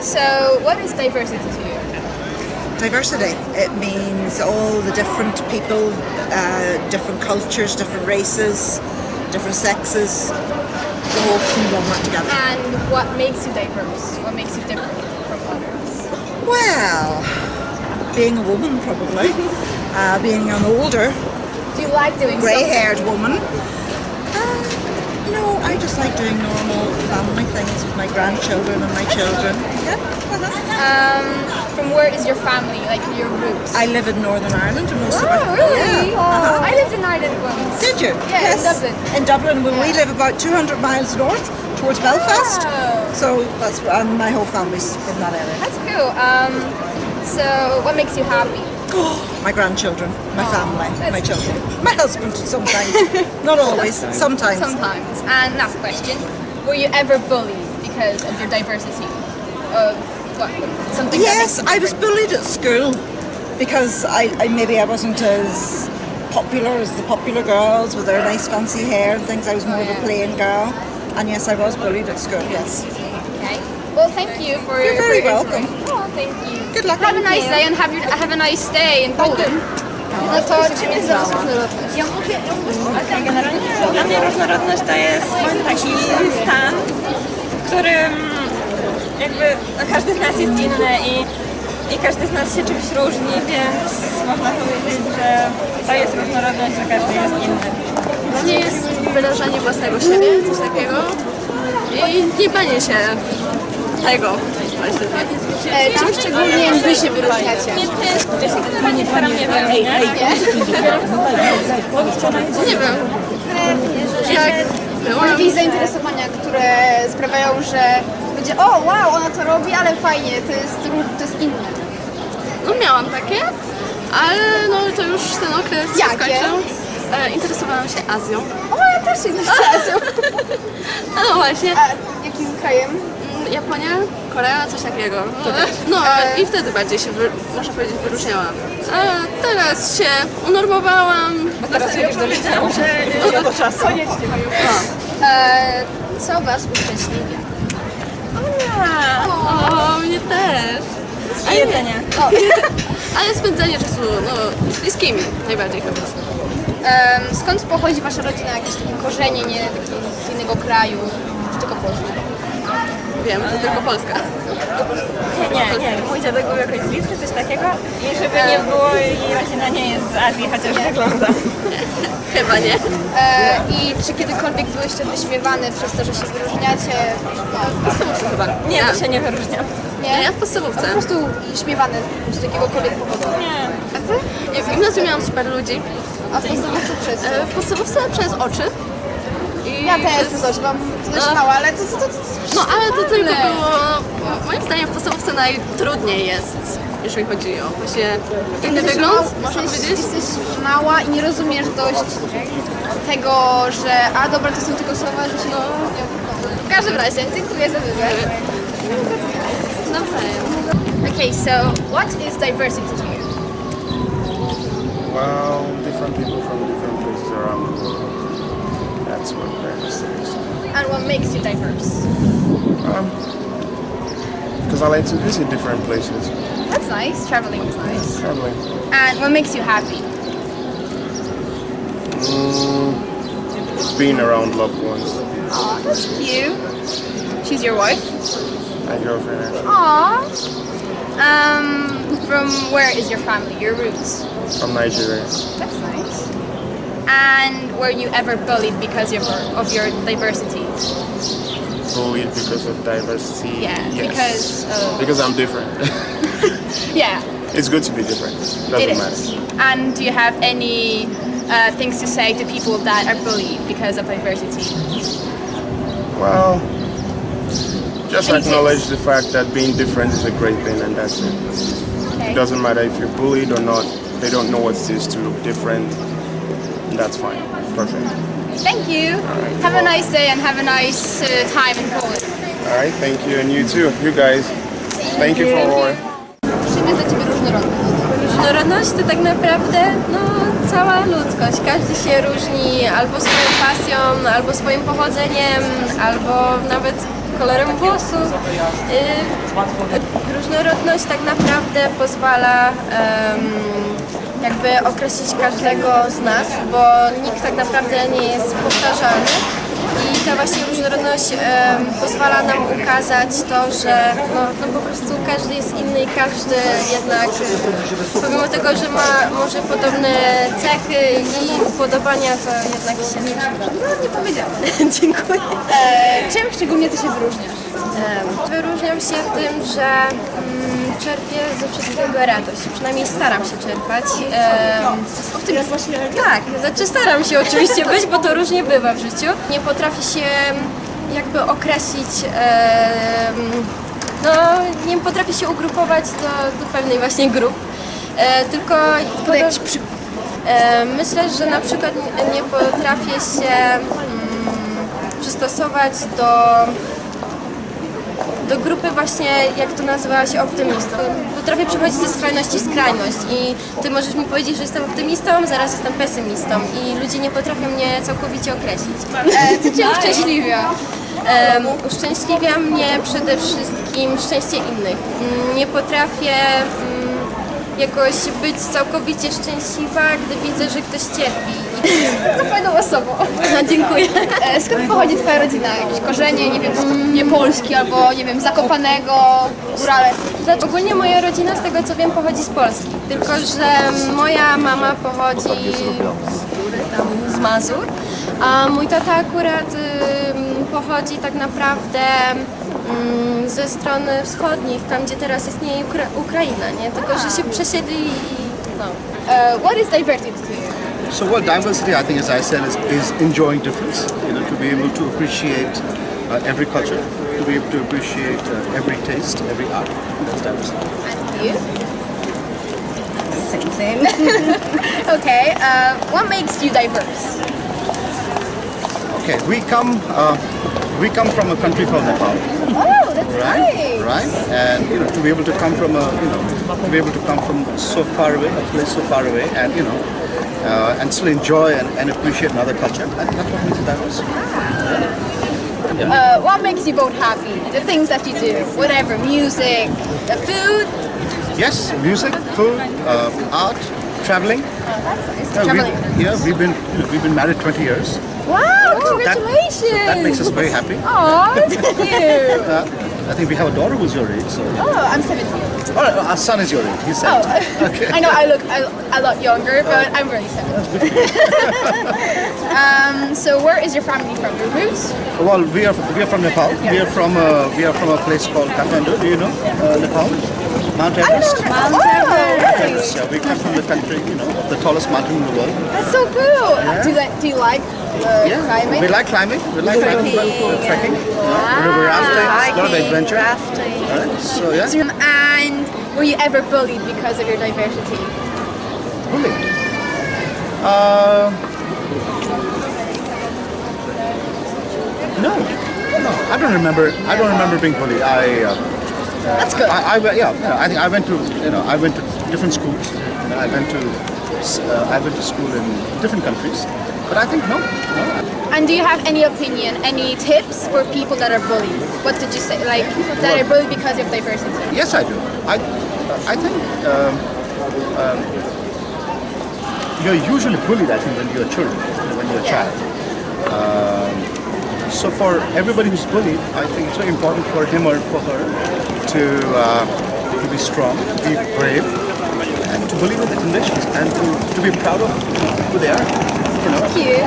So, what is diversity to you? Diversity, it means all the different people, different cultures, different races, different sexes, the whole conglomerate together. And what makes you diverse? What makes you different from others? Well, being a woman probably, being an older, Do you like doing grey-haired woman. No, I just like doing normal family things with my grandchildren and my children. Yeah. From where is your family, like your roots? I live in Northern Ireland and most of it. Really? Yeah. I lived in Ireland once. Did you? Yeah, yes. in Dublin. In Dublin, we live about 200 miles north towards Belfast. Wow. So that's and my whole family's from that area. That's cool. So what makes you happy? My grandchildren, my family, that's my children, my husband sometimes, not always, sometimes. Sometimes. And last question: were you ever bullied because of your diversity? Of what? Something? Yes, I was bullied at school because I wasn't as popular as the popular girls with their nice fancy hair and things. I was more of a plain girl, and yes, I was bullied at school. Yes. Okay. Well, thank you for. You're very for your welcome. Oh, thank you. Good luck. Have a nice day and have a nice stay in Poland. No to czym jest różnorodność? Generalnie dla mnie różnorodność to jest taki stan, w którym jakby każdy z nas jest inny i każdy z nas się czymś różni, więc można powiedzieć, że to jest różnorodność, że każdy jest inny. Dla mnie jest wyrażanie własnego siebie, coś takiego i nie banie się tego właśnie. Czym szczególnie wy się wyróżniacie? Ja się generalnie staram nie wyróżniać. Nie wiem. Jak byłam, Jakieś zainteresowania, które sprawiają, że będzie o wow, ona to robi, ale fajnie, to jest inne. no miałam takie, ale no to już ten okres się Jakie? skończył. Interesowałam się Azją. O, ja też się interesuję. No właśnie. A jakim krajem? Japonia, Korea, coś takiego. No i wtedy bardziej się, można powiedzieć, wyróżniałam. A teraz się unormowałam. Teraz jedziesz do liceum, że do czasu. Co was uszczęśliwia? O, mnie też. A jedzenie? Ale spędzanie czasu z bliskimi najbardziej chyba. Skąd pochodzi wasza rodzina? Jakieś takie korzenie, nie z innego kraju? Czy tylko Polska? Wiem, to tylko Polska. Nie. Mój dziadek był jakoś z Litwy, coś takiego. I żeby nie było, jej rodzina nie jest z Azji, chociaż wygląda. Chyba nie. I czy kiedykolwiek byłyście wyśmiewane przez to, że się wyróżniacie? W podstawówce chyba. Nie, to się nie wyróżniam. Nie? Ja w podstawówce. Po prostu śmiewane z jakiegokolwiek powodu. Nie. A ty? Ja w gimnazjum miałam super ludzi. A w podstawówce przez co? W podstawówce przez oczy. I Ja też przez... coś mam dość mało, ale to No ale to tylko było, moim zdaniem w podstawówce najtrudniej jest, jeżeli chodzi o właśnie inny wygląd, można powiedzieć. Jesteś mała i nie rozumiesz dość tego, że a dobra, to są tylko słowa, że się... W każdym razie, dziękuję za wywiad. Nawzajem. Okay, so what is diversity to you? Well, different people from different places around the world. That's what diversity is. And what makes you diverse? Because I like to visit different places, That's nice, traveling is nice. traveling. And what makes you happy? Being around loved ones. Aw, that's cute. She's your wife? My girlfriend, actually. Aww. From where is your family, your roots? From Nigeria. That's nice. And were you ever bullied because of your diversity? Bullied because of diversity. Yeah, Yes. because I'm different. yeah, It's good to be different. it Doesn't is. matter. And do you have any things to say to people that are bullied because of diversity? Well, just Any acknowledge tips? the fact that being different is a great thing, and that's it. Okay. It doesn't matter if you're bullied or not. They don't know what it is to look different. That's fine. Perfect. Thank you. right, Have a nice day and have a nice time in Poland. All right. Thank you, and you too. You guys. Thank you for all. Czym jest dla Ciebie różnorodność? Różnorodność to tak naprawdę cała ludzkość. Każdy się różni albo swoją pasją, albo swoim pochodzeniem, albo nawet kolorem włosów. Różnorodność tak naprawdę pozwala jakby określić każdego z nas, bo nikt tak naprawdę nie jest powtarzalny. I ta właśnie różnorodność pozwala nam ukazać to, że no po prostu każdy jest inny i każdy jednak, pomimo tego, że ma może podobne cechy i upodobania, to jednak się nie Nie powiedziałam. Dziękuję. Czym szczególnie ty się wyróżniasz? Wyróżniam się tym, że czerpię ze wszystkiego radość. Przynajmniej staram się czerpać. Tak, znaczy staram się oczywiście być, bo to różnie bywa w życiu. Nie potrafię się jakby określić, no nie potrafię się ugrupować do pewnej właśnie grup. Tylko Jakiś przykład. myślę, że na przykład nie potrafię się przystosować do grupy właśnie, jak to nazywa się, optymistą. Potrafię przechodzić ze skrajności w skrajność i ty możesz mi powiedzieć, że jestem optymistą, zaraz jestem pesymistą i ludzie nie potrafią mnie całkowicie określić. Co cię uszczęśliwia? Uszczęśliwia mnie przede wszystkim szczęście innych. Nie potrafię jakoś być całkowicie szczęśliwa, gdy widzę, że ktoś cierpi. Co fajną osobą. Dziękuję. Skąd pochodzi twoja rodzina? Jakieś korzenie, nie wiem, nie Polski albo nie wiem, Zakopanego, Górale? Ogólnie moja rodzina, z tego co wiem, pochodzi z Polski. Tylko że moja mama pochodzi z Mazur, a mój tata akurat pochodzi tak naprawdę ze strony wschodnich, tam gdzie teraz istnieje Ukraina, nie? Tylko że się przesiedli i no. What is diversity to you? So well, diversity, I think, as I said, is enjoying difference. You know, to be able to appreciate every culture, to be able to appreciate every taste, every art. That's diversity. And you? Same thing. Okay, what makes you diverse? Okay, we come from a country called Nepal, Oh, that's right? nice. Right, and you know, to be able to come from to be able to come from so far away, a place so far away, and you know, and still enjoy and appreciate another culture. That's what makes it diverse. What makes you both happy? The things that you do, whatever, music, the food. Yes, music, food, art, traveling. Traveling. We've been married 20 years. Wow, So congratulations! that makes us very happy. Oh, that's cute. I think we have a daughter who's your age. So Oh, I'm 17. our son is your age. He's 17. Okay. I know I look a lot younger, but I'm really 17. So where is your family from? Your roots? Well, we are from Nepal. We are from a place called Kathmandu. Do you know Nepal? Mount Everest. Mount Everest. Everest. Yeah, we come from the country, you know, the tallest mountain in the world. That's so cool. Do you like climbing? We like climbing. We like trekking. River rafting. A lot of adventure. Right? So yeah. And were you ever bullied because of your diversity? Bullied. No, I don't remember being bullied. That's good. I think I went to different schools. I went to school in different countries, but I think no. And do you have any opinion, any tips for people that are bullied? What did you say? Like, that are bullied because of diversity? Yes, I do. I think you're usually bullied, I think, when you're children, when you're a child. So for everybody who's bullied, I think it's very important for him or for her to be strong, to be brave, and to believe in the convictions, and to be proud of who they are. You know, Thank you.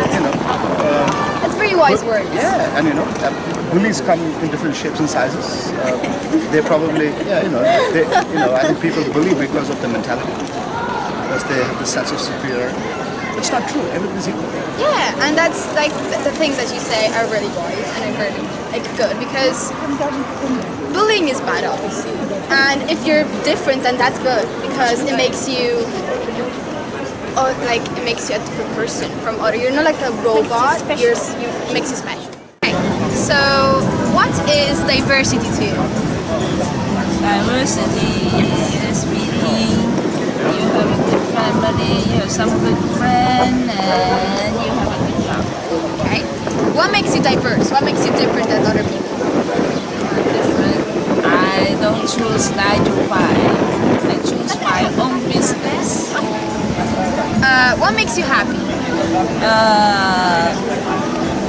That's very wise words. Yeah, and you know, bullies come in different shapes and sizes. They probably, I think people bully because of the mentality, because they have the sense of superiority. It's not true. Everybody's equal. Yeah, and that's like the things that you say are really wise and are very like good, because bullying is bad, obviously, and if you're different, then that's good because it makes you. It makes you a different person from other. You're not like a robot. It makes you special. Okay. So, what is diversity to you? Diversity is meaning you have a good family, you have some good friends, and you have a good job. Okay. What makes you diverse? What makes you different than other people? don't choose 9 to 5. I choose my own business. What makes you happy?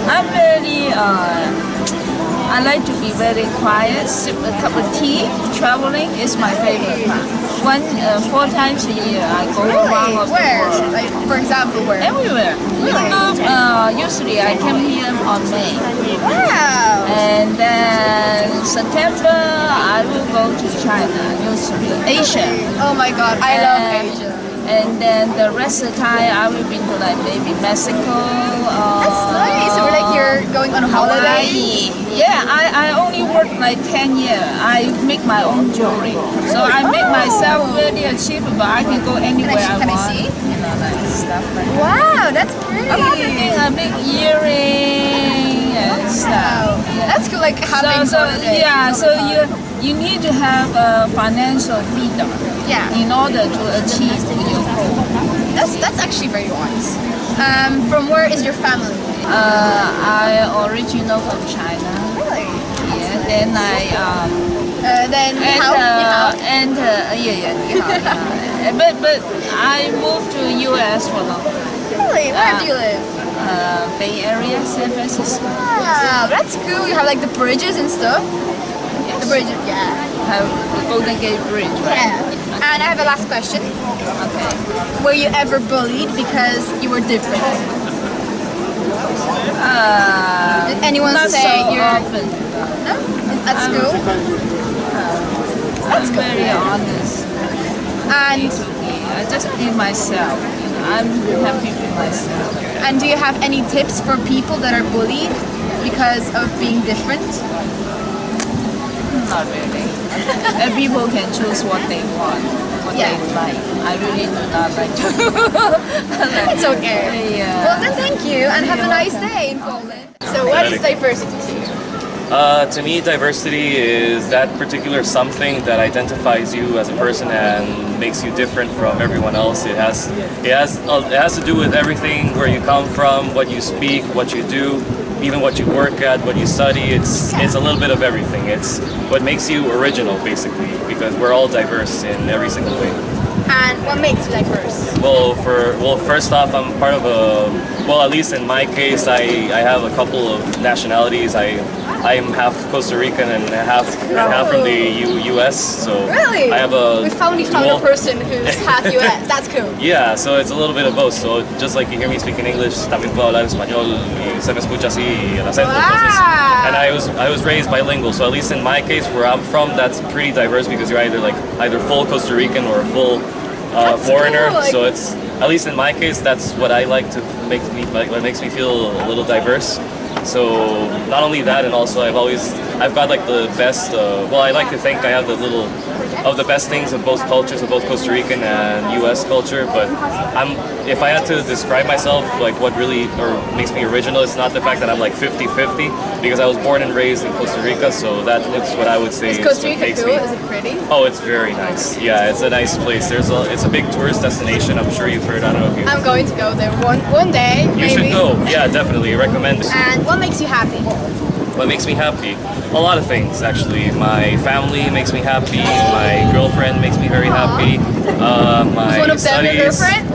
I'm very, I like to be very quiet, sip a cup of tea. Traveling is my favorite part. 4 times a year I go around of the Where? world. Like, for example, where? Everywhere. Really? Usually I come here on May. Wow. And then September I will go to China, usually Asia. Oh my god, I love Asia. And then the rest of the time I will be to like maybe Mexico. That's nice. So like you're going on a holiday? Hawaii. Yeah, I only work like 10 years. I make my own jewelry. So I make myself very achievable. I can go anywhere I Can I want. see? You know, like stuff like that. Wow, that's pretty. I make earring and stuff. Yeah. That's good, like having holidays all So the time. you need to have financial freedom Yeah. in order to achieve your goal. That's actually very wise. From where is your family? I original from China. Really? Yeah. Then Then but I moved to US for long. Really? Where do you live? Bay Area, San Francisco. Wow, that's cool. You have like the bridges and stuff. The bridges, yeah. Have the Golden Gate Bridge, right? Yeah. And I have a last question. Okay. Were you ever bullied because you were different? Did anyone Not say so you're often. no? At school? That's very honest. And I just be myself. You know, I'm happy with myself. and do you have any tips for people that are bullied because of being different? Not really. And people can choose what they want, what Yeah. they like. I really do not like to. It's okay. Yeah. Well then thank you and have a nice day in Poland. So what is diversity to you? To me, diversity is that particular something that identifies you as a person and makes you different from everyone else. It has to do with everything, where you come from, what you speak, what you do, even what you work at, what you study. It's a little bit of everything. It's what makes you original, basically, because we're all diverse in every single way. And what makes you diverse? Well, first off, I'm part of at least in my case, I have a couple of nationalities. I'm half Costa Rican and half from the U.S. So Really? I have a We finally found a person who's half US. That's cool. Yeah, so it's a little bit of both. So just like you hear me speaking English, también puedo hablar español y se me escucha así el acento. Entonces, and I was raised bilingual. So at least in my case, where I'm from, that's pretty diverse because you're either full Costa Rican or full foreigner. cool, like- So it's at least in my case, that's what I like to what makes me feel a little diverse. So not only that, and also I've got like the best. I like to think I have the best things of both cultures, of both Costa Rican and U.S. culture. But if I had to describe myself, like what really makes me original, it's not the fact that I'm like 50-50, because I was born and raised in Costa Rica. So that's what I would say. Is Costa Rica makes cool? me. Is it pretty? Oh, it's very nice. Yeah, it's a nice place. It's a big tourist destination. I'm sure you've heard. I don't know if you. I'm going to go there one day, You maybe. should go. Yeah, definitely. Recommend. And what makes you happy? What makes me happy? A lot of things, actually. My family makes me happy. My girlfriend makes me very happy. My Is one of them studies. your girlfriend?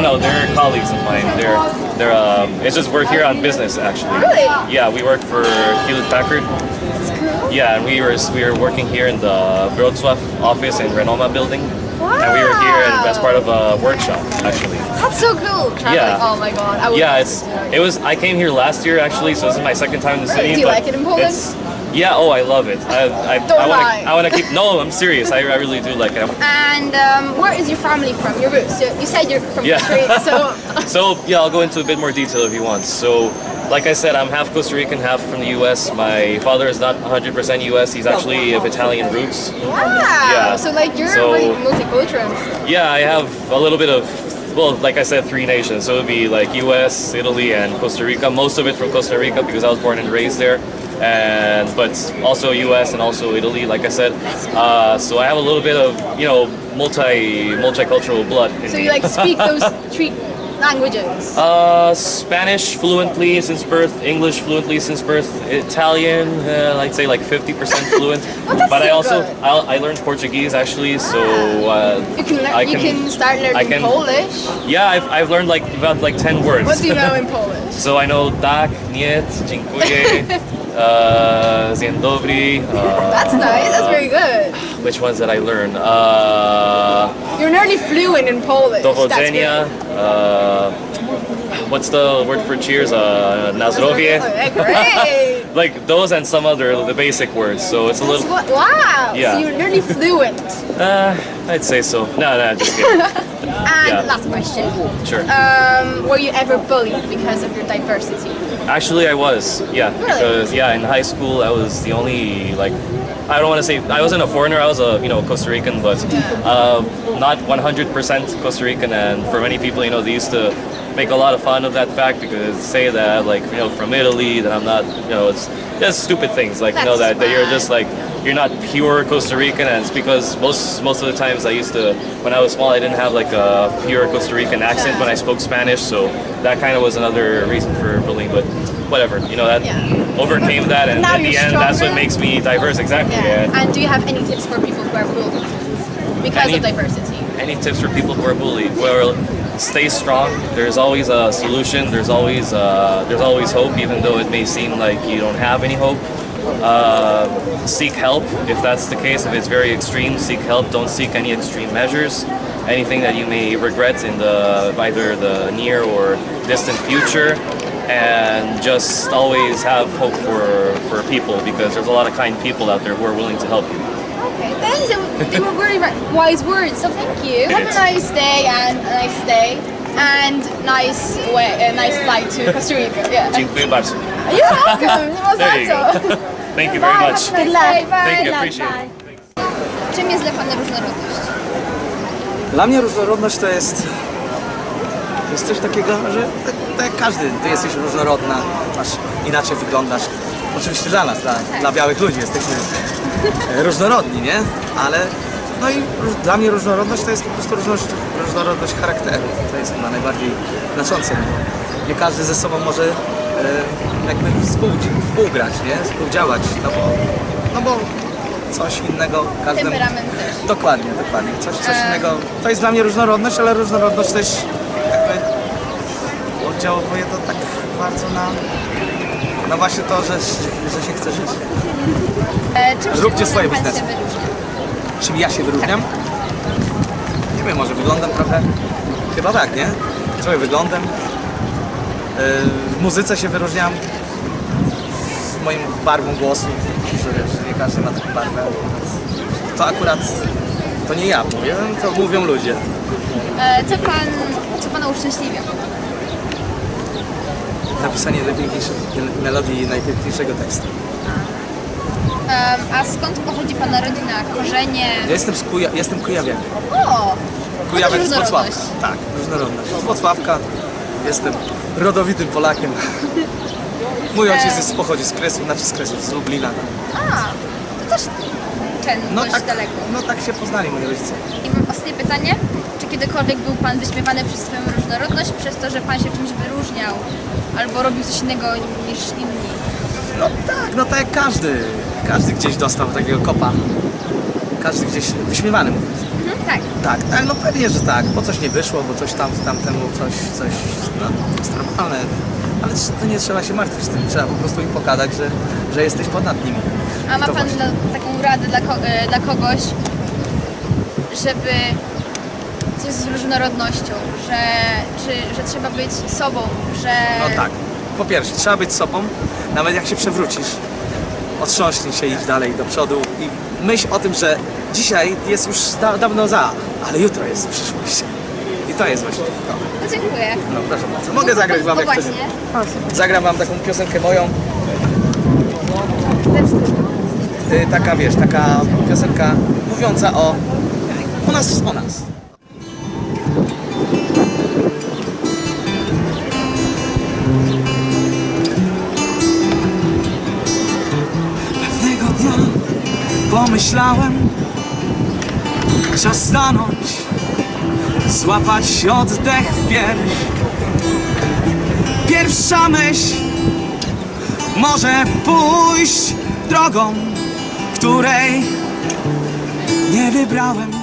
No. They're colleagues of mine. They're. It's just we're here on business, actually. Really? Yeah, we work for Hewlett Packard. That's cool. Yeah, and we were working here in the Wrocławia office in Renoma building. Wow. And we were here as part of a workshop, actually. That's so cool. Traveling. Yeah. Oh my god. I would Yeah, love to. I came here last year, actually, so this is my second time in the city. Do you but like it in Poland? Yeah, oh, I love it. Don't lie. I want to keep. No, I'm serious. I really do like it. And where is your family from? Your roots? You said you're from Yeah. Costa Rica, so So yeah, I'll go into a bit more detail if you want. So, like I said, I'm half Costa Rican, half from the U.S. My father is not 100% U.S. He's actually of Italian roots. wow. Yeah. So like you're So- really multicultural. Yeah, I have a little bit of. Well, like I said, 3 nations. So it would be like U.S., Italy, and Costa Rica. Most of it from Costa Rica because I was born and raised there. But also U.S. and also Italy, like I said. So I have a little bit of multicultural blood. In So me. you like speak those three languages? Spanish fluently since birth, English fluently since birth, Italian, I'd say like 50% fluent. But I also I learned Portuguese actually, so you can start learning Polish. Yeah, I've learned like about like 10 words. What do you know in Polish? So I know tak, niet, dziękuję, dzień dobry. That's nice. That's very good. Which ones did I learn? You're nearly fluent in Polish. Dowodzenia. What's the word for cheers? Na zdrowie. Great. Like those and some other the basic words. So it's a little. Wow. Yeah. So you're nearly fluent. I'd say so. No, just kidding. And last question. Sure. Were you ever bullied because of your diversity? Actually, I was. Yeah. Really? Because in high school I was the only like. I don't want to say I wasn't a foreigner. I was a Costa Rican, but not 100% Costa Rican. And for many people, they used to make a lot of fun of that fact because say that like from Italy that I'm not. It's just stupid things like that you're just like you're not pure Costa Rican, and it's because most of the times I used to when I was small I didn't have like a pure Costa Rican accent when I spoke Spanish, so that kind of was another reason for bullying. But whatever, that overcame that, and Now in the end, that's what makes me diverse. Exactly. Yeah. And do you have any tips for people who are bullied because of diversity? Any tips for people who are bullied? Well, stay strong. There's always a solution. There's always hope, even though it may seem like you don't have any hope. Seek help if that's the case. If it's very extreme, seek help. Don't seek any extreme measures. Anything that you may regret in either the near or distant future. And just always have hope for people, because there's a lot of kind people out there who are willing to help you. Okay, thanks. They were very wise words, so thank you. Have a nice day and a nice stay and nice flight to Costa Rica. Yeah. Dziękuję bardzo. You're welcome. There you go. Thank you very much. Good luck. Thank you, appreciate it. Czym jest dla Pana różnorodność? Dla mnie różnorodność to jest coś takiego, że tak jak każdy, ty jesteś różnorodna, inaczej wyglądasz. Oczywiście dla nas, dla białych ludzi jesteśmy różnorodni, nie? Ale no i dla mnie różnorodność to jest po prostu różnorodność charakteru. To jest chyba najbardziej znaczące. Nie każdy ze sobą może jakby współgrać, nie? Współdziałać, no bo coś innego każdemu... Temperament też. Dokładnie. Coś innego. To jest dla mnie różnorodność, ale różnorodność też jakby oddziałuje to tak bardzo na właśnie to, że się chce żyć. Róbcie swoje biznesy. Czym ja się wyróżniam? Nie wiem, może wyglądam trochę. Chyba tak, nie? Trochę wyglądem. W muzyce się wyróżniam. Moim barwą głosu. Że nie każdy ma taką barwę. To akurat to nie ja mówię, to mówią ludzie. Co Pana uszczęśliwia? Napisanie najpiękniejszej melodii i najpiękniejszego tekstu. A skąd pochodzi Pana rodzina? Korzenie? Ja jestem kujawiakiem. O! Kujawiak z Wrocławia. Tak, różnorodność. Z Wrocławka. Jestem rodowitym Polakiem. Mój ojciec pochodzi z Kresu, z Lublina. To też dość daleko. No tak się poznali moi rodzice. I mam ostatnie pytanie. Czy kiedykolwiek był Pan wyśmiewany przez swoją różnorodność, przez to, że Pan się czymś wyróżniał? Albo robił coś innego niż inni? No tak jak każdy. Każdy gdzieś dostał takiego kopa. Każdy gdzieś wyśmiewany mówi. Tak, no pewnie, że tak. Bo coś nie wyszło, bo coś tamtemu coś, no to jest normalne. Ale to nie trzeba się martwić tym. Trzeba po prostu im pokazać, że jesteś ponad nimi. A ma Pan taką radę dla kogoś, żeby coś z różnorodnością, że trzeba być sobą, że... No tak. Po pierwsze, trzeba być sobą, nawet jak się przewrócisz. Otrząśnij się, idź dalej do przodu i myśl o tym, że dzisiaj jest już dawno ale jutro jest przyszłość. I to jest właśnie to. No dziękuję. No proszę bardzo. Mogę zagrać wam, jak chcecie. Zagram wam taką piosenkę moją. Taka, wiesz, taka piosenka mówiąca o nas. Pewnego dnia pomyślałem, czas stanąć, złapać oddech w pierś pierwsza myśl może pójść drogą, której nie wybrałem.